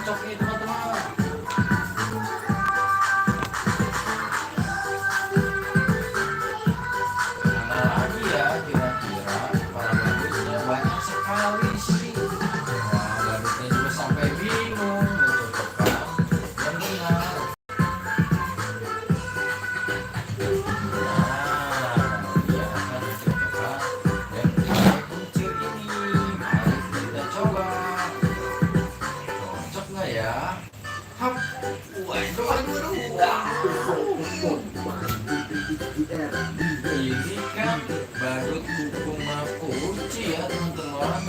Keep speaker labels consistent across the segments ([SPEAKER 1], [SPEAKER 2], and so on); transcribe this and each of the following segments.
[SPEAKER 1] cocok nih teman-teman. Mana lagi ya kira-kira para badutnya banyak sekali sih. Wah, badutnya juga sampai bingung mencocokkan yang benar. Nah, dia akan mencocokkan yang pakai kuncir ini. Mari kita coba. Cocok nggak ya? Hap. Waduh, waduh, waduh. Wow. Ini kan badut kukung kunci ya teman-teman.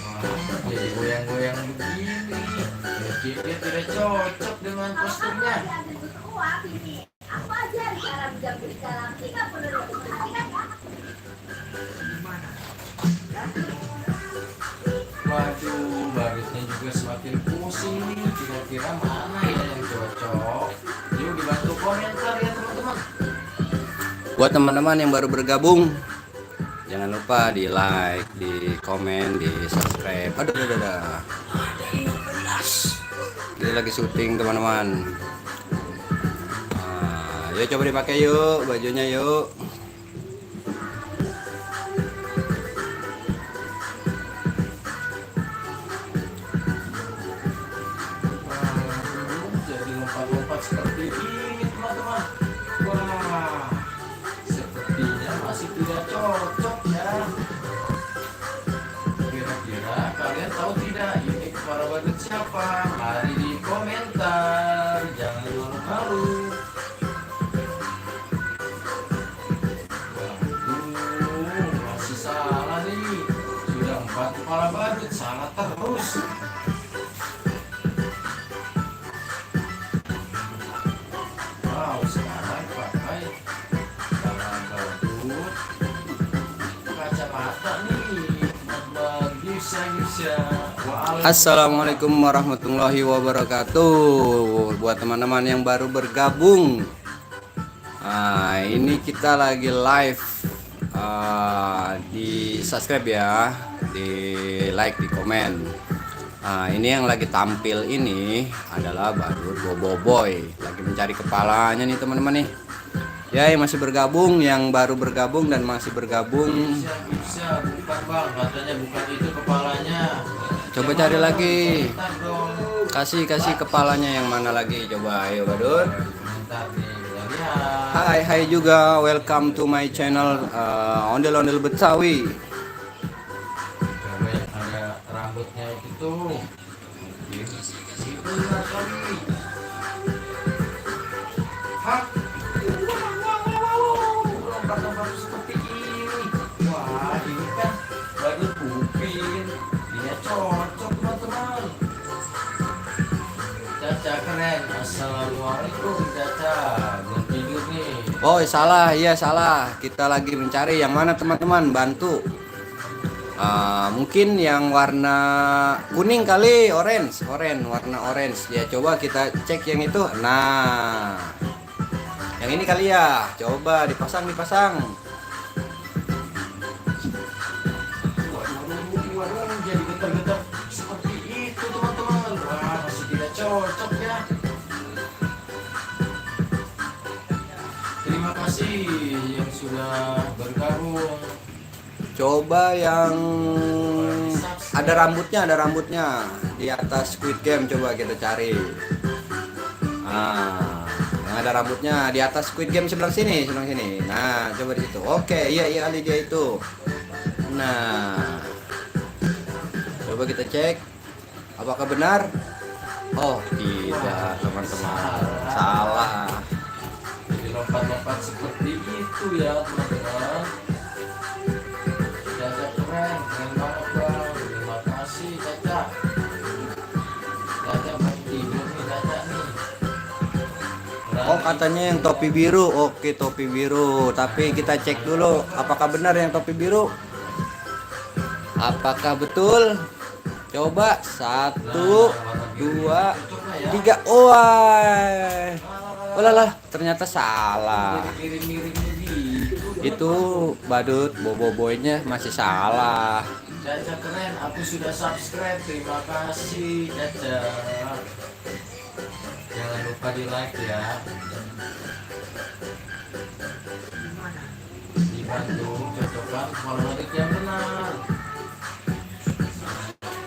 [SPEAKER 1] Wah, jadi goyang-goyang begini. Jadi dia tidak cocok dengan kostumnya. Waduh, badutnya juga semakin pusing nih. Kira-kira mana ya yang cocok? Yuk dibantu komentar ya teman-teman.
[SPEAKER 2] Buat teman-teman yang baru bergabung, jangan lupa di like, di komen, di subscribe. Aduh, kita lagi syuting teman-teman. Yuk coba dipakai yuk bajunya yuk.
[SPEAKER 1] Jadi lompat-lompat seperti ini teman-teman. Wah, sepertinya masih tidak cocok ya. Kira-kira kalian tahu tidak ini para badut siapa? Mari di komentar, jangan malu-malu. Waduh, masih salah nih. Sudah 4 kepala badut, salah terus. Wow, sekarang pakai kepala badut kacamata nih. Bisa.
[SPEAKER 2] Assalamualaikum warahmatullahi wabarakatuh. Buat teman-teman yang baru bergabung, ini kita lagi live. Di subscribe ya, di like, di komen. Ini yang lagi tampil ini adalah badut Boboiboy. Lagi mencari kepalanya nih teman-teman nih. Ya, yang masih bergabung, yang baru bergabung dan masih bergabung.
[SPEAKER 1] Bisa, bukan bang, katanya bukan itu kepalanya.
[SPEAKER 2] Coba cari lagi. Kasih kepalanya yang mana lagi? Coba ayo badut. Hai juga, welcome to my channel Ondel-Ondel Betawi.
[SPEAKER 1] Coba yang ada rambutnya itu tuh. Itu kali. Hap. Lompat-lompat seperti ini. Wah, ini kan badut upin. Dia cocok teman-teman. Caca keren. Assalamualaikum Caca. Belum tidur nih.
[SPEAKER 2] Oh salah, iya salah. Kita lagi mencari yang mana teman-teman, bantu. Mungkin yang warna kuning kali, orange, warna orange. Ya coba kita cek yang itu. Nah, yang ini kali ya. Coba dipasang.
[SPEAKER 1] Waduh, jadi getar-getar seperti itu teman-teman. Wah, masih tidak cocok ya. Terima kasih yang sudah bergabung.
[SPEAKER 2] Coba yang ada rambutnya di atas Squid Game, coba kita cari. Yang ada rambutnya di atas Squid Game sebelah sini. Nah, coba di situ. Oke, iya kali dia itu. Nah, coba kita cek apakah benar. Oh tidak teman-teman, salah.
[SPEAKER 1] Jadi lompat-lompat seperti itu ya teman-teman. Caca keren banget bang. Terima kasih Caca. Caca mau tidur nih Caca nih.
[SPEAKER 2] Oh katanya yang topi biru. Oke, topi biru. Tapi kita cek dulu apakah benar yang topi biru. Apakah betul? Coba 1, 2, 3. Wah. Olalah, ternyata salah. Itu badut Boboiboynya masih salah.
[SPEAKER 1] Caca keren, aku sudah subscribe. Terima kasih Caca. Jangan lupa di like ya. Dibantu cocokkan kepala badut yang benar.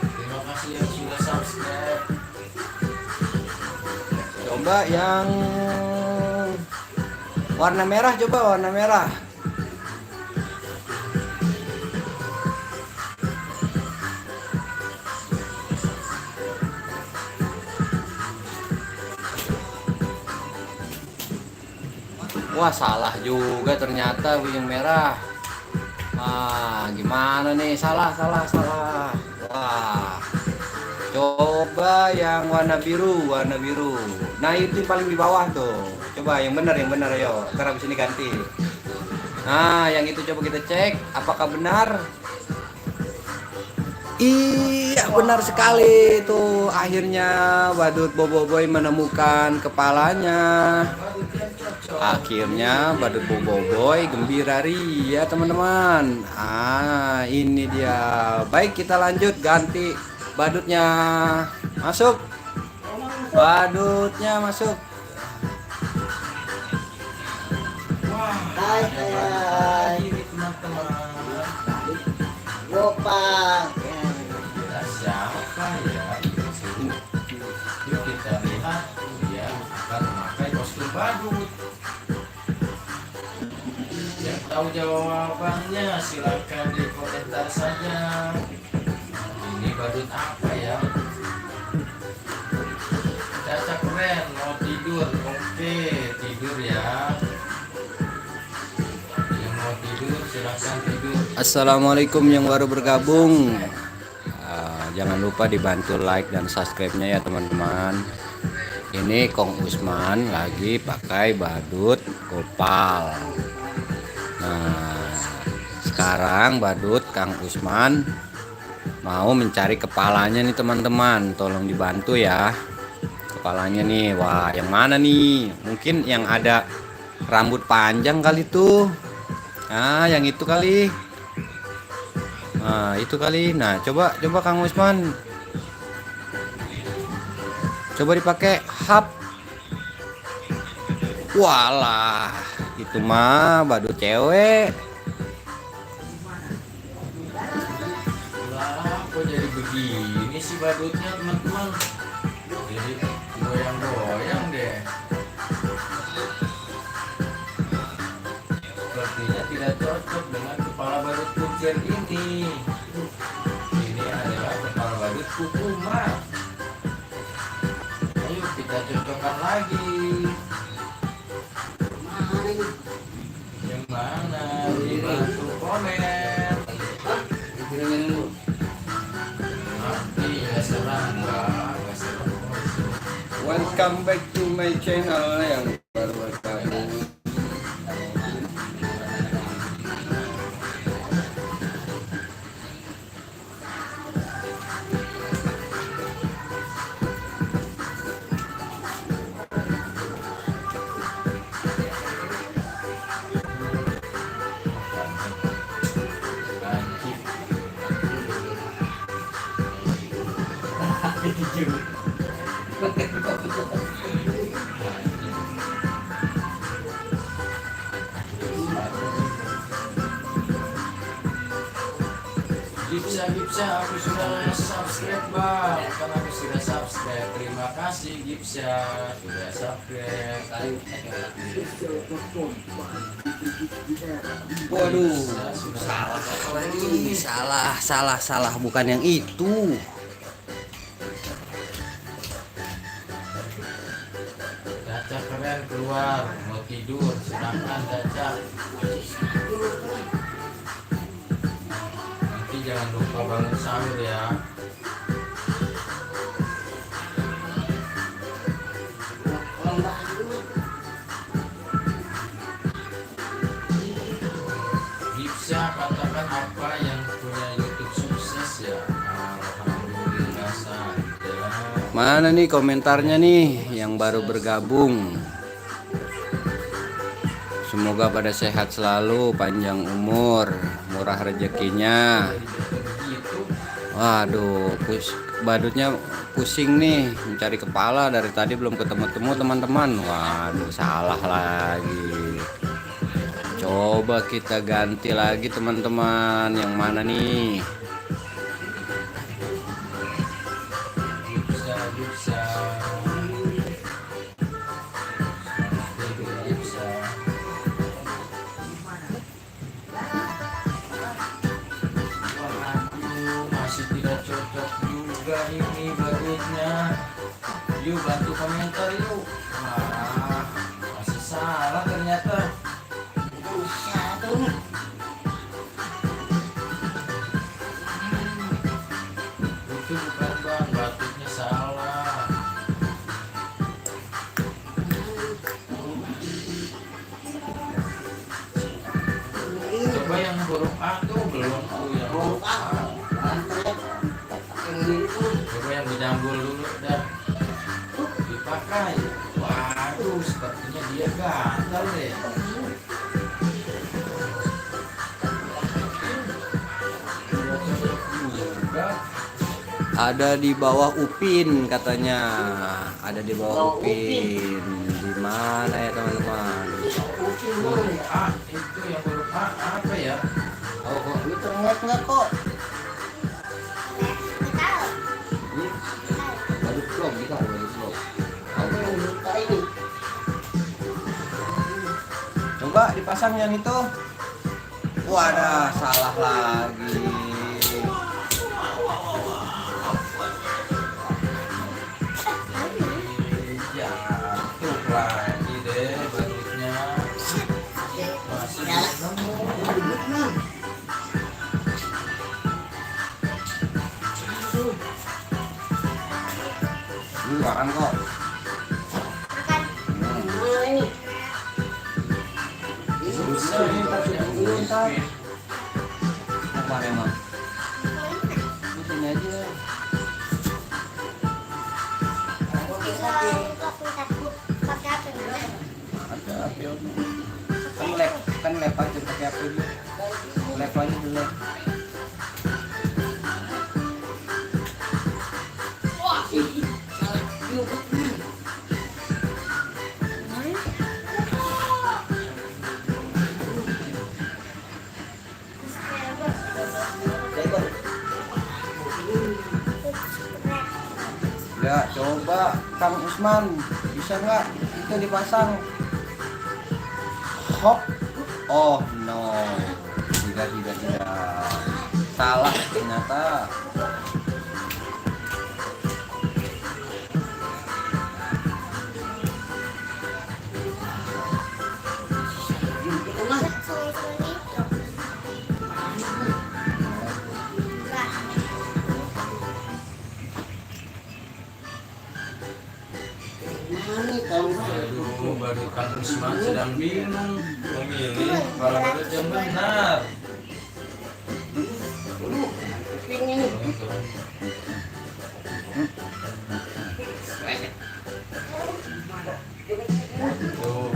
[SPEAKER 1] Terima kasih yang sudah subscribe.
[SPEAKER 2] Coba yang warna merah, coba warna merah. Wah, salah juga ternyata yang merah. Gimana nih? Salah. Wah. Coba yang warna biru. Nah, itu paling di bawah tuh. Coba yang benar ayo. Ntar habis ini ganti. Nah, yang itu coba kita cek apakah benar. Iya, benar sekali tuh. Akhirnya badut Boboiboy menemukan kepalanya. Akhirnya badut Boboiboy gembira ria, teman-teman. Ini dia. Baik, kita lanjut ganti badutnya. Masuk. Badutnya masuk.
[SPEAKER 1] Wah, hai teman-teman.
[SPEAKER 3] Gopang.
[SPEAKER 1] Kita siapa ya? Yuk kita lihat dia akan memakai kostum badut. Yang tahu jawabannya silakan di komentar saja. Ini badut apa ya? Caca keren, mau tidur. Oke, tidur ya. Yang mau tidur silakan tidur.
[SPEAKER 2] Assalamualaikum yang baru bergabung. Jangan lupa dibantu like dan subscribe-nya ya, teman-teman. Ini Kong Usman lagi pakai badut Gopal. Nah, sekarang badut Kang Usman mau mencari kepalanya nih, teman-teman. Tolong dibantu ya. Kepalanya nih, wah yang mana nih? Mungkin yang ada rambut panjang kali tuh. Yang itu kali. Itu kali. Nah, coba Kang Usman. Coba dipakai hap. Walah, itu mah badut cewek.
[SPEAKER 1] Lah, kok jadi begini sih badutnya, teman-teman? Jadi goyang-goyang deh. Sepertinya tidak cocok dengan kepala badut kucir ini. Ini adalah kepala badut kukumah. Ayo kita cocokkan lagi. Yang mana? Dibantu komen. Nanti ya serang, nggak serang.
[SPEAKER 2] Welcome back to my channel yang baru bergabung.
[SPEAKER 1] Gipsa, aku sudah subscribe bang. Kan aku sudah subscribe. Terima kasih Gipsa sudah subscribe.
[SPEAKER 2] Waduh,
[SPEAKER 1] Sudah
[SPEAKER 2] salah, bukan yang itu.
[SPEAKER 1] Caca keren keluar mau tidur, sedangkan Caca nanti jangan lupa bangun sahur ya. Bisa katakan apa yang punya YouTube sukses ya? Alhamdulillah saja.
[SPEAKER 2] Mana nih komentarnya nih yang baru bergabung? Semoga pada sehat selalu, panjang umur, murah rezekinya.
[SPEAKER 1] Gitu
[SPEAKER 2] Waduh, badutnya pusing nih mencari kepala dari tadi belum ketemu-temu teman-teman. Waduh, salah lagi. Coba kita ganti lagi teman-teman. Yang mana nih?
[SPEAKER 1] Bisa, bisa. Bisa. Waduh, masih tidak cocok juga ini badutnya. Yuk bantu komentar yuk. Wah, masih salah ternyata. Itu bukan bang, batuknya salah. Coba yang huruf A tuh belum tuh yang huruf A. Coba yang dijambul dulu dah. Dipakai. Waduh, sepertinya dia gatal deh. Tidak cocok juga.
[SPEAKER 2] Ada di bawah Upin katanya. Ada di bawah Upin. Di mana ya teman-teman?
[SPEAKER 1] Huruf A itu yang huruf A apa ya?
[SPEAKER 2] Oh, kok ini terlihat nggak kok? Badut vlog kita, badut vlog. Coba dipasang yang itu. Wadah, salah lagi.
[SPEAKER 1] Jatuh lagi deh badutnya. Masih nemu.
[SPEAKER 2] Makan kok.
[SPEAKER 1] Susah nih badutnya.
[SPEAKER 2] Apa emang? Di sini aja. Ada api kan lep aja pakai api dulu. Lep aja dulu. Ya, coba Kang Usman, bisa nggak itu dipasang? Hop. Oh no, tidak. Salah ternyata.
[SPEAKER 1] Aduh, baru Kang Usman sedang bingung memilih kalau badut yang benar. Tuh.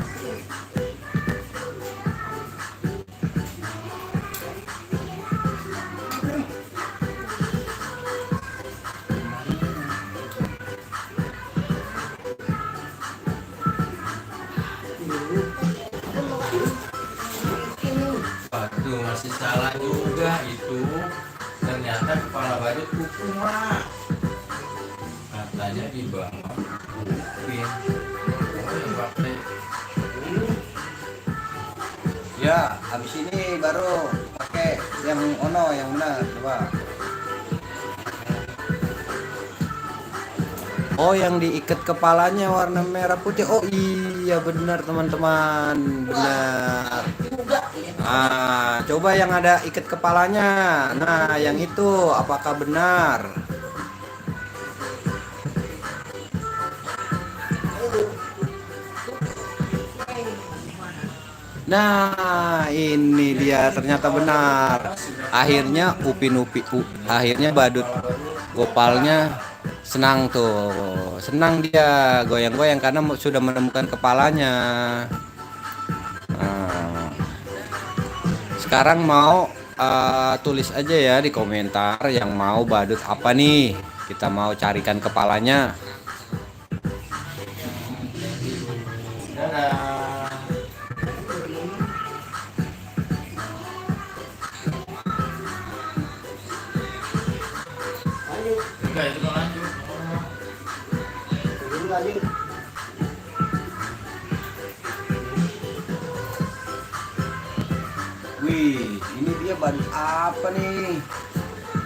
[SPEAKER 1] Waduh, masih salah juga itu. Ternyata kepala badut kukumak. Katanya di bawah Upin. Oh, yang pakai.
[SPEAKER 2] Ya, habis ini baru pakai yang ono yang benar, coba. Oh, yang diikat kepalanya warna merah putih. Oh iya benar teman-teman, benar. Ah, coba yang ada ikat kepalanya. Nah, yang itu apakah benar? Nah, ini dia ternyata benar. Akhirnya akhirnya badut Gopalnya senang tuh. Senang dia goyang-goyang karena sudah menemukan kepalanya. Nah, sekarang mau tulis aja ya di komentar yang mau badut apa nih. Kita mau carikan kepalanya.
[SPEAKER 1] Dadah. Enggak, itu kan lanjut.
[SPEAKER 2] Wih, ini dia badut apa nih?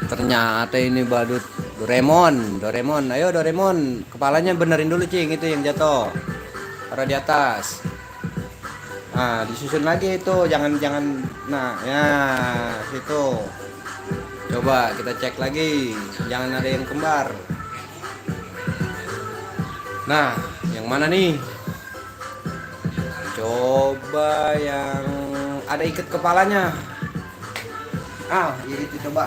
[SPEAKER 2] Ternyata ini badut Doraemon. Doraemon, ayo Doraemon, kepalanya benerin dulu cing, itu yang jatuh. Taruh di atas. Nah, disusun lagi itu, jangan. Nah, ya, situ. Coba kita cek lagi, jangan ada yang kembar. Nah, yang mana nih? Coba yang ada ikat kepalanya. Ya itu coba.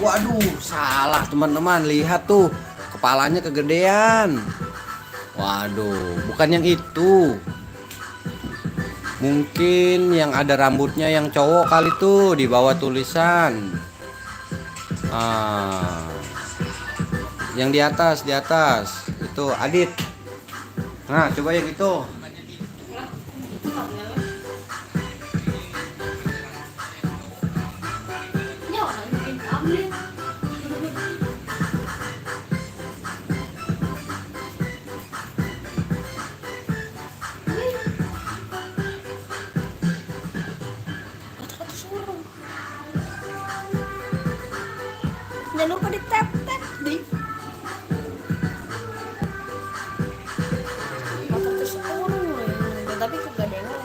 [SPEAKER 2] Waduh, salah teman-teman. Lihat tuh, kepalanya kegedean. Waduh, bukan yang itu. Mungkin yang ada rambutnya yang cowok kali tuh di bawah tulisan. Yang di atas itu Adit. Nah, coba yang itu.
[SPEAKER 3] Jangan lupa di tap di motor terus tapi kegadengan.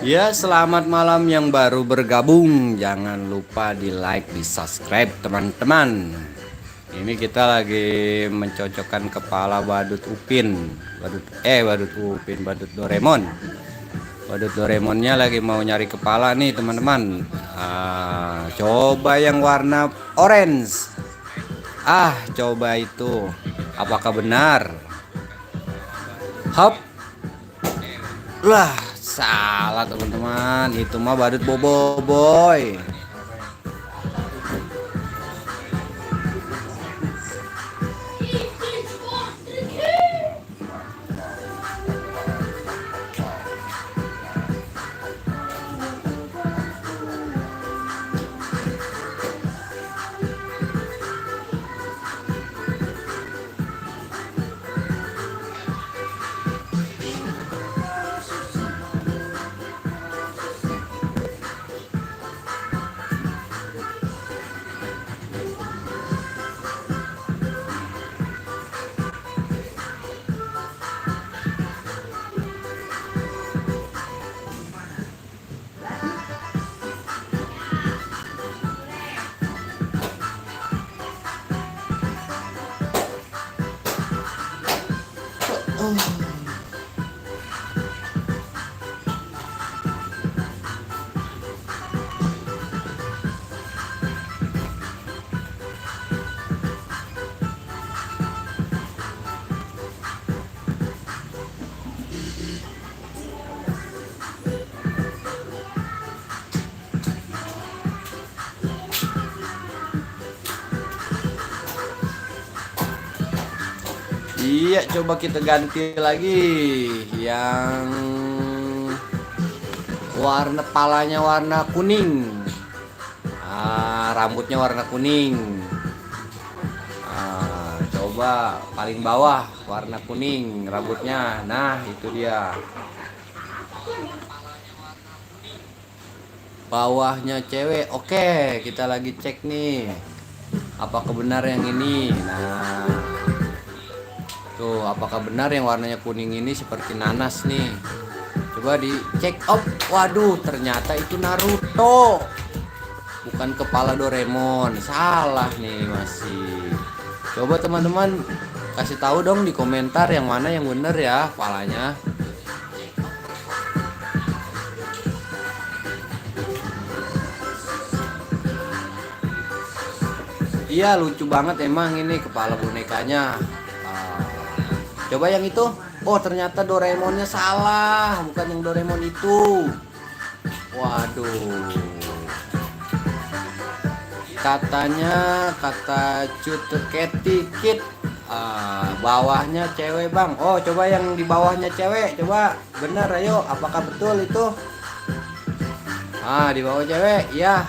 [SPEAKER 2] Ya, selamat malam yang baru bergabung. Jangan lupa di like, di subscribe teman-teman. Ini kita lagi mencocokkan kepala badut Upin. Badut Doraemon. Badut Doraemonnya lagi mau nyari kepala nih teman-teman. Coba yang warna orange. Coba itu. Apakah benar? Hop. Lah, salah teman-teman. Itu mah badut boboiboy. Iya, coba kita ganti lagi yang warna palanya warna kuning. Rambutnya warna kuning. Coba paling bawah warna kuning rambutnya. Nah, itu dia. Bawahnya cewek. Oke, kita lagi cek nih. Apakah benar yang ini? Nah, tuh, apakah benar yang warnanya kuning ini seperti nanas nih? Coba dicek. Oh, waduh, ternyata itu Naruto. Bukan kepala Doraemon. Salah nih masih. Coba teman-teman kasih tahu dong di komentar yang mana yang benar ya kepalanya. Iya, lucu banget emang ini kepala bonekanya. Ah, coba yang itu. Oh, ternyata Doraemonnya salah, bukan yang Doraemon itu. Waduh. Katanya kata Cuteketi Kit, bawahnya cewek bang. Oh, coba yang di bawahnya cewek. Coba benar, ayo. Apakah betul itu? Di bawah cewek, ya.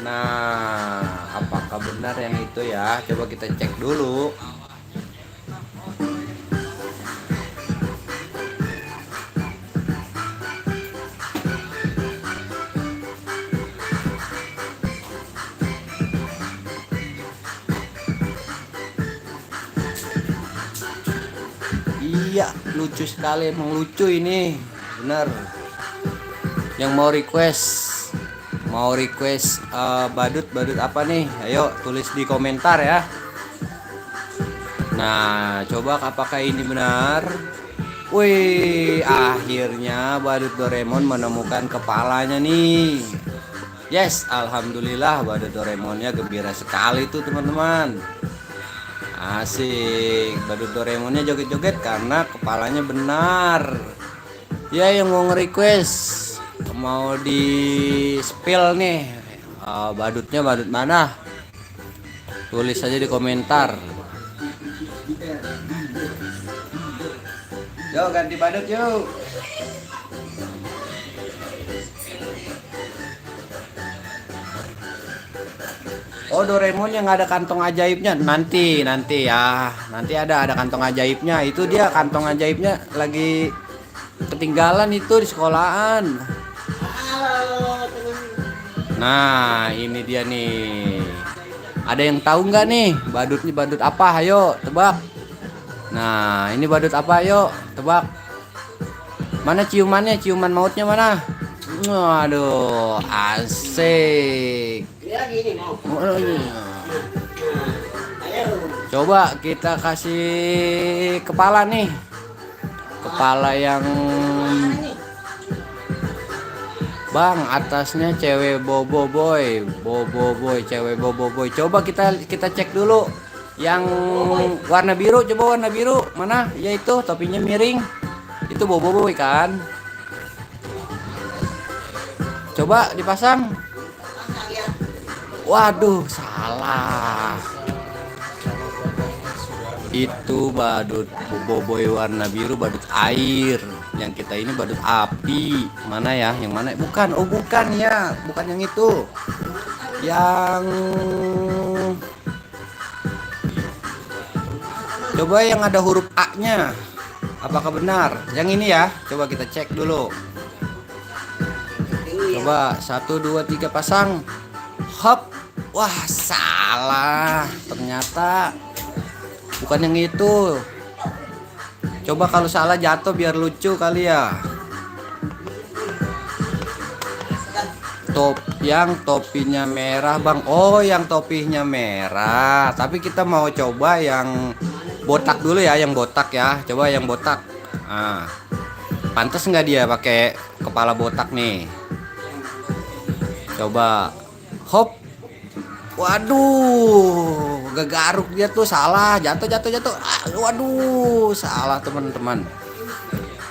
[SPEAKER 2] Nah, apakah benar yang itu ya? Coba kita cek dulu. Iya, lucu sekali, emang lucu ini. Benar. Yang mau request badut apa nih? Ayo tulis di komentar ya. Nah, coba apakah ini benar? Wih, akhirnya badut Doraemon menemukan kepalanya nih. Yes, alhamdulillah badut Doraemonnya gembira sekali tuh teman-teman. Asik, badut Doraemonnya joget-joget karena kepalanya benar. Ya, yang mau nge-request mau di spill nih, badutnya badut mana? Tulis aja di komentar. Yo, ganti badut yuk. Oh, Doraemon yang ada kantong ajaibnya nanti ya. Nanti ada kantong ajaibnya. Itu dia kantong ajaibnya lagi ketinggalan itu di sekolahan. Nah, ini dia nih. Ada yang tahu nggak nih badutnya badut apa? Ayo tebak. Nah, ini badut apa? Ayo tebak. Mana ciumannya? Ciuman mautnya mana? Waduh, asik. Coba kita kasih kepala nih. Kepala yang bang, atasnya cewek bobo boy, cewek bobo boy. Coba kita cek dulu yang warna biru. Coba warna biru mana? Yaitu topinya miring. Itu bobo boy kan? Coba dipasang. Waduh, salah. Itu badut boboiboy warna biru, badut air. Yang kita ini badut api. Mana ya? Yang mana? Bukan. Oh, bukan ya. Bukan yang itu. Yang coba yang ada huruf A-nya. Apakah benar? Yang ini ya. Coba kita cek dulu. Coba 1 2 3 pasang. Hop. Wah, salah. Ternyata bukan yang itu. Coba kalau salah jatuh biar lucu kali ya. Yang topinya merah bang. Oh, yang topinya merah. Tapi kita mau coba yang botak dulu ya. Yang botak ya. Coba yang botak. Nah, pantas nggak dia pakai kepala botak nih? Coba. Hop. Waduh, gegaruk dia tuh, salah, jatuh. Waduh, salah teman-teman.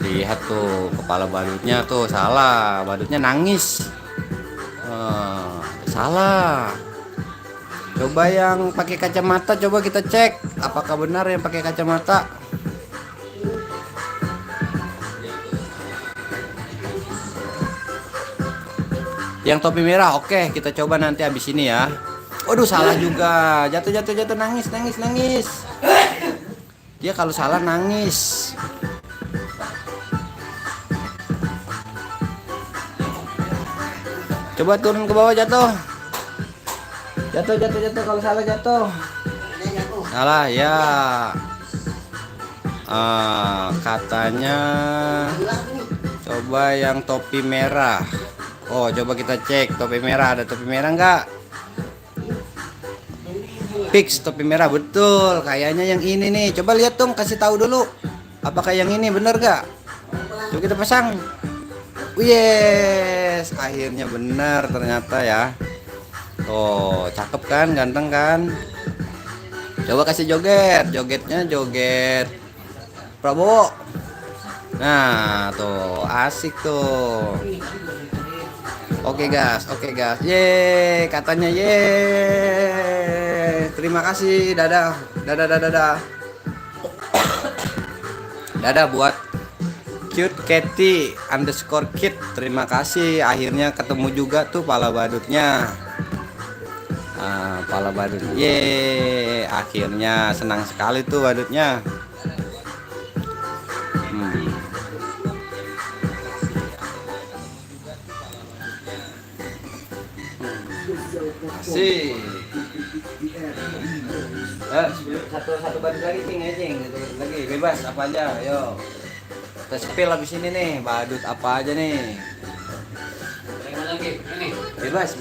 [SPEAKER 2] Lihat tuh kepala badutnya tuh salah, badutnya nangis. Salah. Coba yang pakai kacamata, coba kita cek apakah benar yang pakai kacamata. Yang topi merah, oke, kita coba nanti habis ini ya. Waduh, salah juga. Jatuh, nangis. Dia kalau salah nangis. Coba turun ke bawah, jatuh. Jatuh, jatuh, jatuh. Kalau salah jatuh. Salah ya. Katanya coba yang topi merah. Oh, coba kita cek topi merah. Ada topi merah nggak? Fix topi merah, betul. Kayaknya yang ini nih. Coba lihat dong, kasih tahu dulu. Apakah yang ini bener nggak? Coba kita pasang. Yes, akhirnya benar ternyata ya. Tuh, cakep kan, ganteng kan? Coba kasih joget, jogetnya joget Prabowo. Nah, tuh asik tuh. Oke gas, ye, katanya ye. Terima kasih, dadah, dadah, dadah, dadah. Dadah buat Cute Cathy _kid. Terima kasih, akhirnya ketemu juga tuh pala badutnya. Pala badut, ye, akhirnya senang sekali tuh badutnya. Asik. Satu badut lagi cing, lagi bebas apa aja, ayo. Kita spill habis ini nih, badut apa aja nih. Bebas.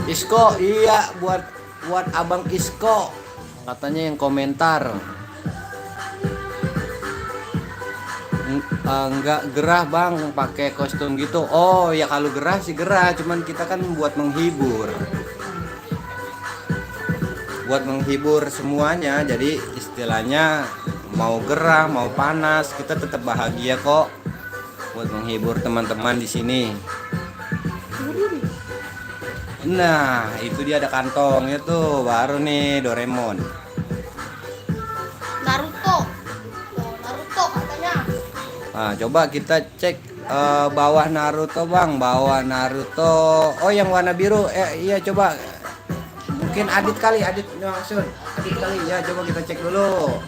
[SPEAKER 2] Isko, iya buat Abang Isko. Katanya yang komentar. Enggak gerah bang pakai kostum gitu. Oh ya kalau gerah sih gerah, cuman kita kan buat menghibur. Buat menghibur semuanya. Jadi istilahnya mau gerah, mau panas, kita tetap bahagia kok. Buat menghibur teman-teman di sini. Nah, itu dia ada kantongnya tuh, baru nih Doraemon.
[SPEAKER 3] Naruto. Oh, Naruto katanya.
[SPEAKER 2] Nah, coba kita cek bawah Naruto, Bang. Bawah Naruto. Oh, yang warna biru. Iya, coba. Mungkin Adit kali, Adit maksud. Adit kali. Ya, coba kita cek dulu.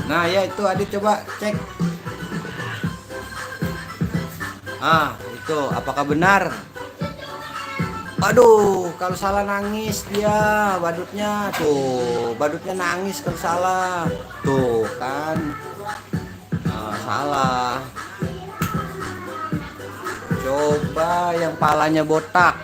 [SPEAKER 2] Nah, ya itu Adit coba cek. Itu apakah benar? Aduh, kalau salah nangis dia badutnya. Tuh, badutnya nangis kalau salah. Tuh kan. Salah. Coba yang palanya botak.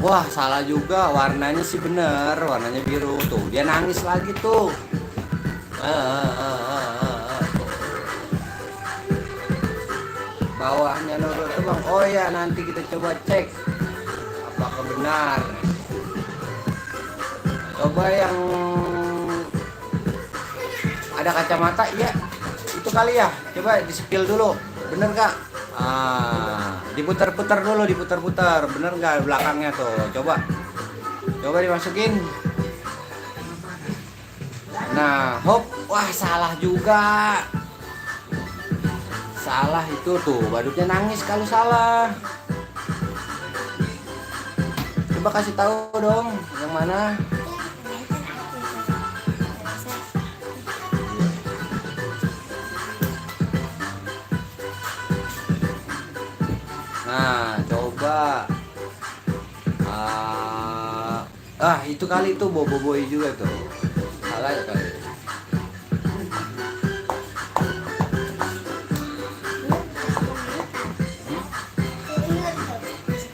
[SPEAKER 2] Wah, salah juga, warnanya sih bener, warnanya biru. Tuh, dia nangis lagi tuh. Bawahnya Naruto bang. Oh ya, nanti kita coba cek apakah benar. Coba yang ada kacamata, iya itu kali ya. Coba di spill dulu, bener gak? Diputar-putar dulu, diputar-putar, bener nggak belakangnya tuh? Coba dimasukin. Nah, hop, wah salah juga. Salah itu tuh, badutnya nangis kalau salah. Coba kasih tahu dong, yang mana? Nah, coba. Itu kali itu boboiboy juga tuh. Salah ya kali.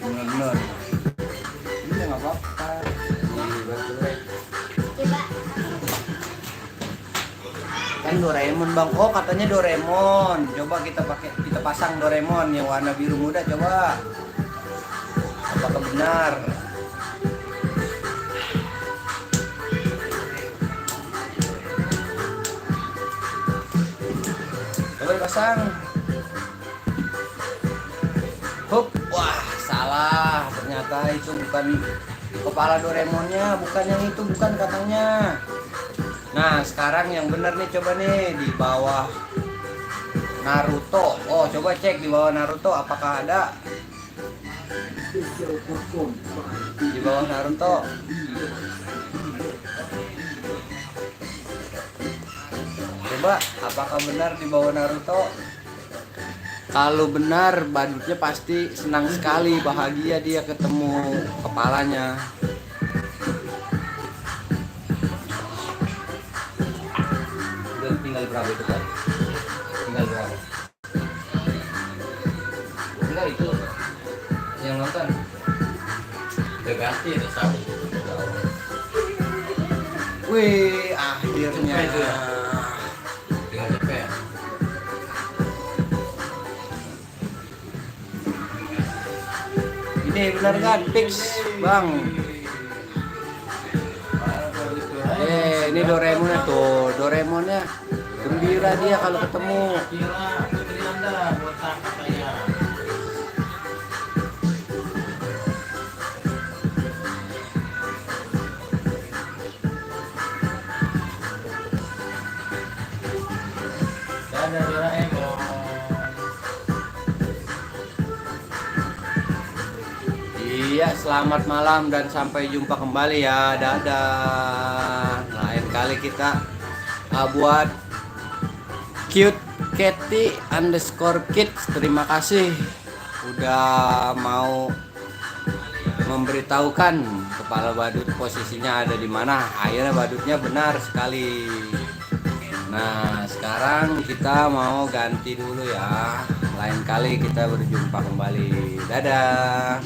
[SPEAKER 2] Bener. Ini nggak apa-apa. Kan Doraemon bang. Oh katanya Doraemon. Coba kita pasang Doraemon yang warna biru muda. Coba. Apakah benar? pasang. Hup, wah salah. Ternyata itu bukan kepala Doraemonnya, bukan yang itu, bukan katanya. Nah sekarang yang bener nih, coba nih di bawah Naruto. Oh coba cek di bawah Naruto apakah ada. Di bawah Naruto. Coba apakah benar di bawah Naruto. Kalau benar, badutnya pasti senang sekali, bahagia dia ketemu kepalanya. Udah tinggal berapa itu kan? Tinggal berapa? Enggak itu yang nonton.
[SPEAKER 1] Udah ganti itu satu.
[SPEAKER 2] Wih, akhirnya.
[SPEAKER 1] Cepet itu ya? Tinggal cepet.
[SPEAKER 2] Ini benar kan? Fix, Bang. Ini Doraemonnya tuh. Doraemonnya gembira dia kalau ketemu.
[SPEAKER 1] Kira putri Anda buat kakak saya. Dadah Doraemon.
[SPEAKER 2] Iya, selamat malam dan sampai jumpa kembali ya. Dadah. Lain kali kita buat cute Cathy underscore kids. Terima kasih udah mau memberitahukan kepala badut posisinya ada di mana. Akhirnya badutnya benar sekali. Nah, sekarang kita mau ganti dulu ya. Lain kali kita berjumpa kembali. Dadah.